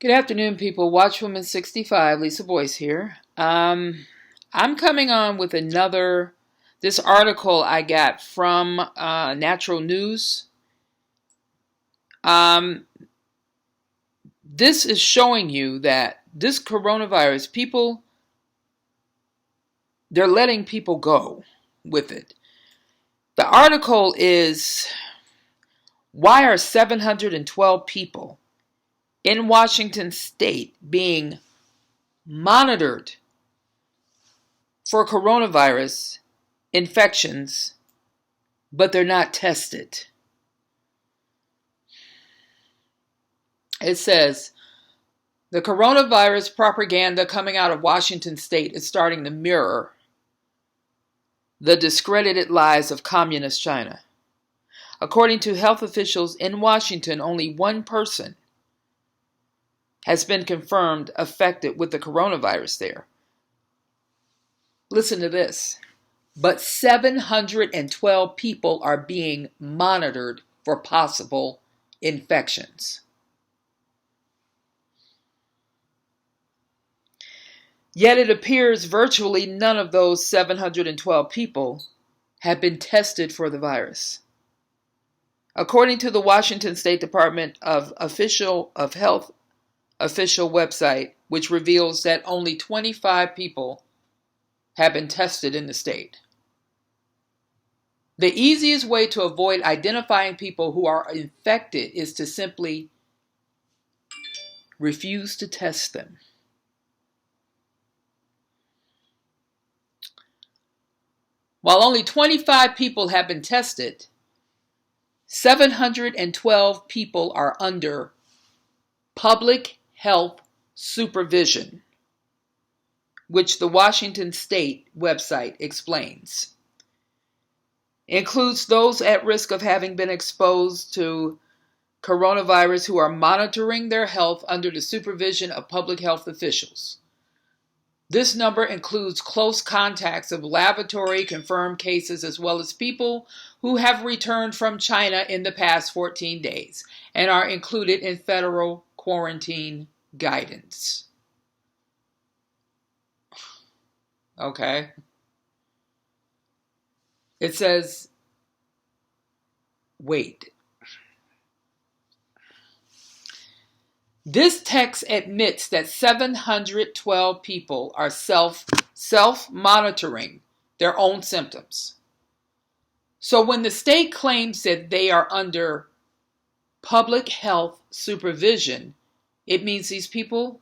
Good afternoon, people. Watchwoman 65, Lisa Boyce here. I'm coming on with this article I got from Natural News. This is showing you that this coronavirus, they're letting people go with it. The article is, why are 712 people in Washington state being monitored for coronavirus infections, but they're not tested? It says, the coronavirus propaganda coming out of Washington state is starting to mirror the discredited lies of communist China. According to health officials in Washington, only one person has been confirmed affected with the coronavirus there. Listen to this. But 712 people are being monitored for possible infections. Yet it appears virtually none of those 712 people have been tested for the virus. According to the Washington State Department of Health official website, which reveals that only 25 people have been tested in the state. The easiest way to avoid identifying people who are infected is to simply refuse to test them. While only 25 people have been tested, 712 people are under public health supervision, which the Washington State website explains. Includes those at risk of having been exposed to coronavirus who are monitoring their health under the supervision of public health officials. This number includes close contacts of laboratory-confirmed cases as well as people who have returned from China in the past 14 days and are included in federal quarantine guidance. Okay. It says, wait. This text admits that 712 people are self-monitoring their own symptoms. So when the state claims that they are under public health supervision, it means these people...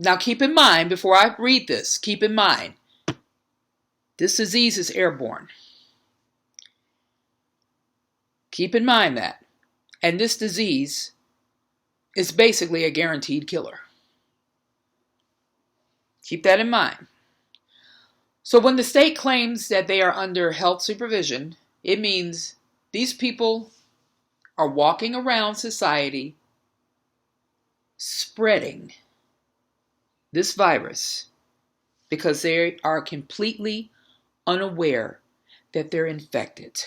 Now keep in mind, before I read this, keep in mind, this disease is airborne. Keep in mind that. And this disease is basically a guaranteed killer. Keep that in mind. So when the state claims that they are under health supervision, it means these people are walking around society spreading this virus because they are completely unaware that they're infected.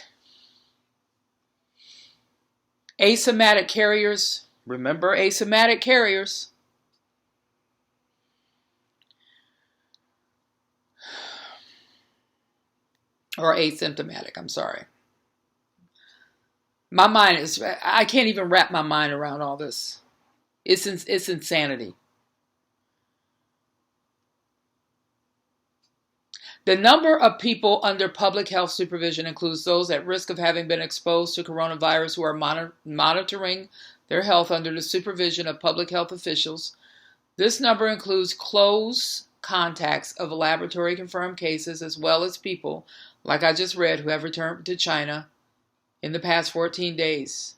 Asymptomatic carriers, remember asymptomatic carriers. Or asymptomatic, I'm sorry. My mind I can't even wrap my mind around all this. It's insanity. The number of people under public health supervision includes those at risk of having been exposed to coronavirus who are monitoring their health under the supervision of public health officials. This number includes close contacts of laboratory-confirmed cases as well as people, like I just read, who have returned to China in the past 14 days.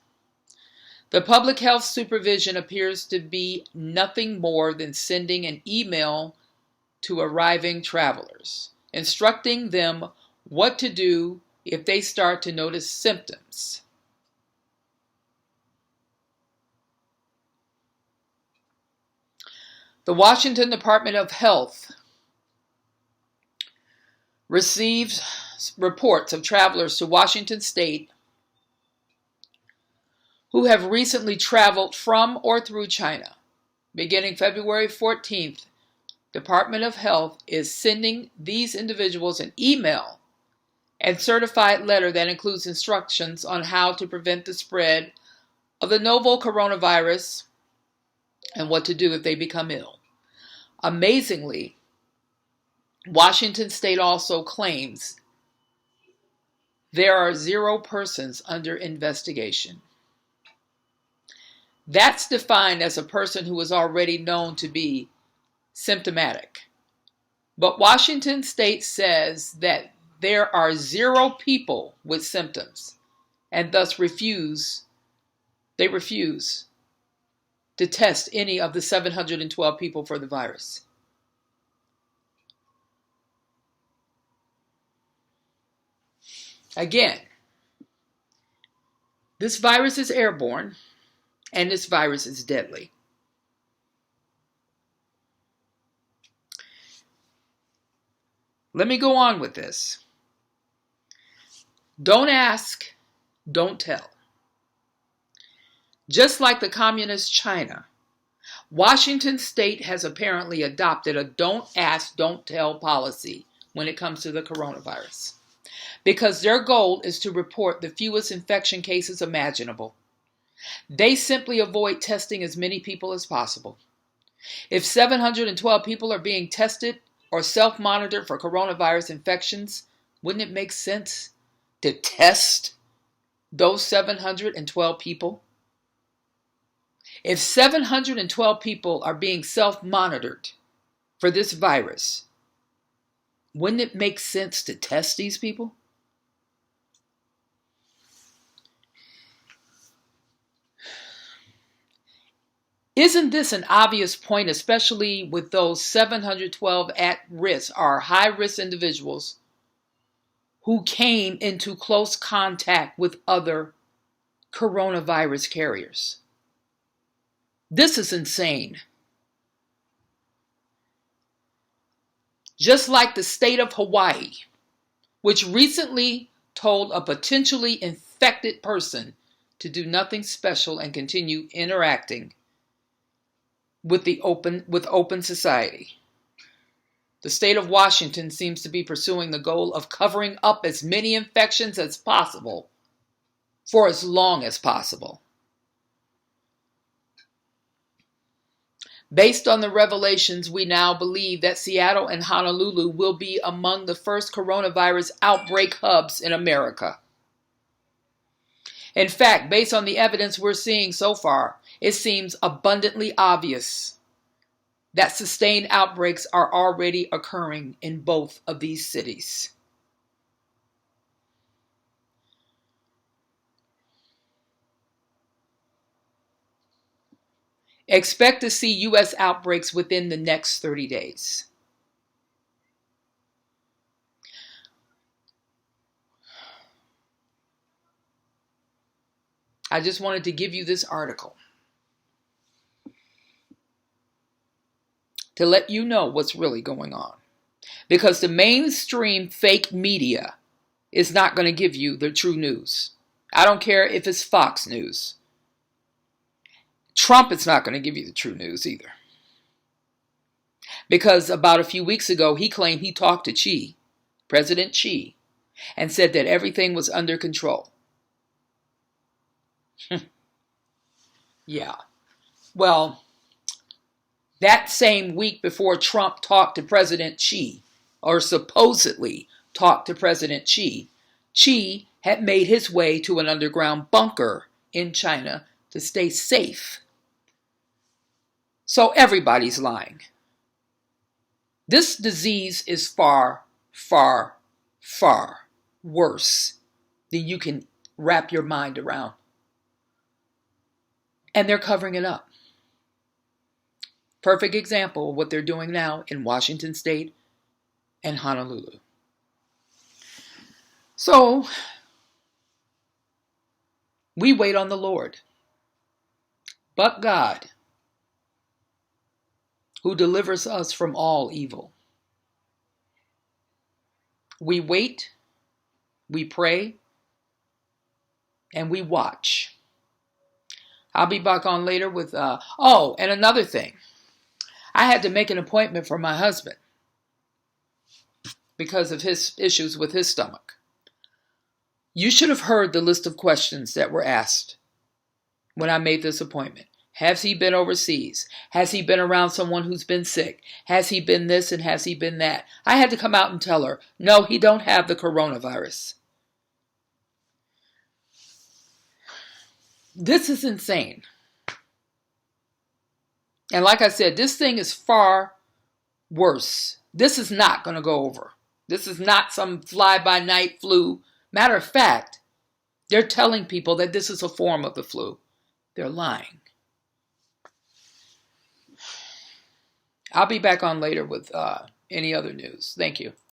The public health supervision appears to be nothing more than sending an email to arriving travelers, instructing them what to do if they start to notice symptoms. The Washington Department of Health received reports of travelers to Washington state who have recently traveled from or through China. Beginning February 14th, Department of Health is sending these individuals an email and certified letter that includes instructions on how to prevent the spread of the novel coronavirus and what to do if they become ill. Amazingly, Washington State also claims there are 0 persons under investigation. That's defined as a person who is already known to be symptomatic. But Washington State says that there are 0 people with symptoms and thus refuse to test any of the 712 people for the virus. Again, this virus is airborne and this virus is deadly. Let me go on with this. Don't ask, don't tell. Just like the communist China, Washington State has apparently adopted a don't ask, don't tell policy when it comes to the coronavirus, because their goal is to report the fewest infection cases imaginable. They simply avoid testing as many people as possible. If 712 people are being tested or self-monitored for coronavirus infections, wouldn't it make sense to test those 712 people? If 712 people are being self-monitored for this virus, wouldn't it make sense to test these people? Isn't this an obvious point, especially with those 712 at risk or high-risk individuals who came into close contact with other coronavirus carriers? This is insane. Just like the state of Hawaii, which recently told a potentially infected person to do nothing special and continue interacting with open society. The state of Washington seems to be pursuing the goal of covering up as many infections as possible for as long as possible. Based on the revelations, we now believe that Seattle and Honolulu will be among the first coronavirus outbreak hubs in America. In fact, based on the evidence we're seeing so far, it seems abundantly obvious that sustained outbreaks are already occurring in both of these cities. Expect to see U.S. outbreaks within the next 30 days. I just wanted to give you this article to let you know what's really going on. Because the mainstream fake media is not going to give you the true news. I don't care if it's Fox News. Trump is not going to give you the true news either. Because about a few weeks ago, he claimed he talked to Xi, President Xi, and said that everything was under control. Yeah. Well, that same week before Trump talked to President Xi, or supposedly talked to President Xi, Xi had made his way to an underground bunker in China to stay safe. So everybody's lying. This disease is far, far, far worse than you can wrap your mind around. And they're covering it up. Perfect example of what they're doing now in Washington State and Honolulu. So, we wait on the Lord. But God, who delivers us from all evil. We wait, we pray, and we watch. I'll be back on later with, oh, and another thing. I had to make an appointment for my husband because of his issues with his stomach. You should have heard the list of questions that were asked when I made this appointment. Has he been overseas? Has he been around someone who's been sick? Has he been this and has he been that? I had to come out and tell her, no, he don't have the coronavirus. This is insane. And like I said, this thing is far worse. This is not going to go over. This is not some fly-by-night flu. Matter of fact, they're telling people that this is a form of the flu. They're lying. I'll be back on later with any other news. Thank you.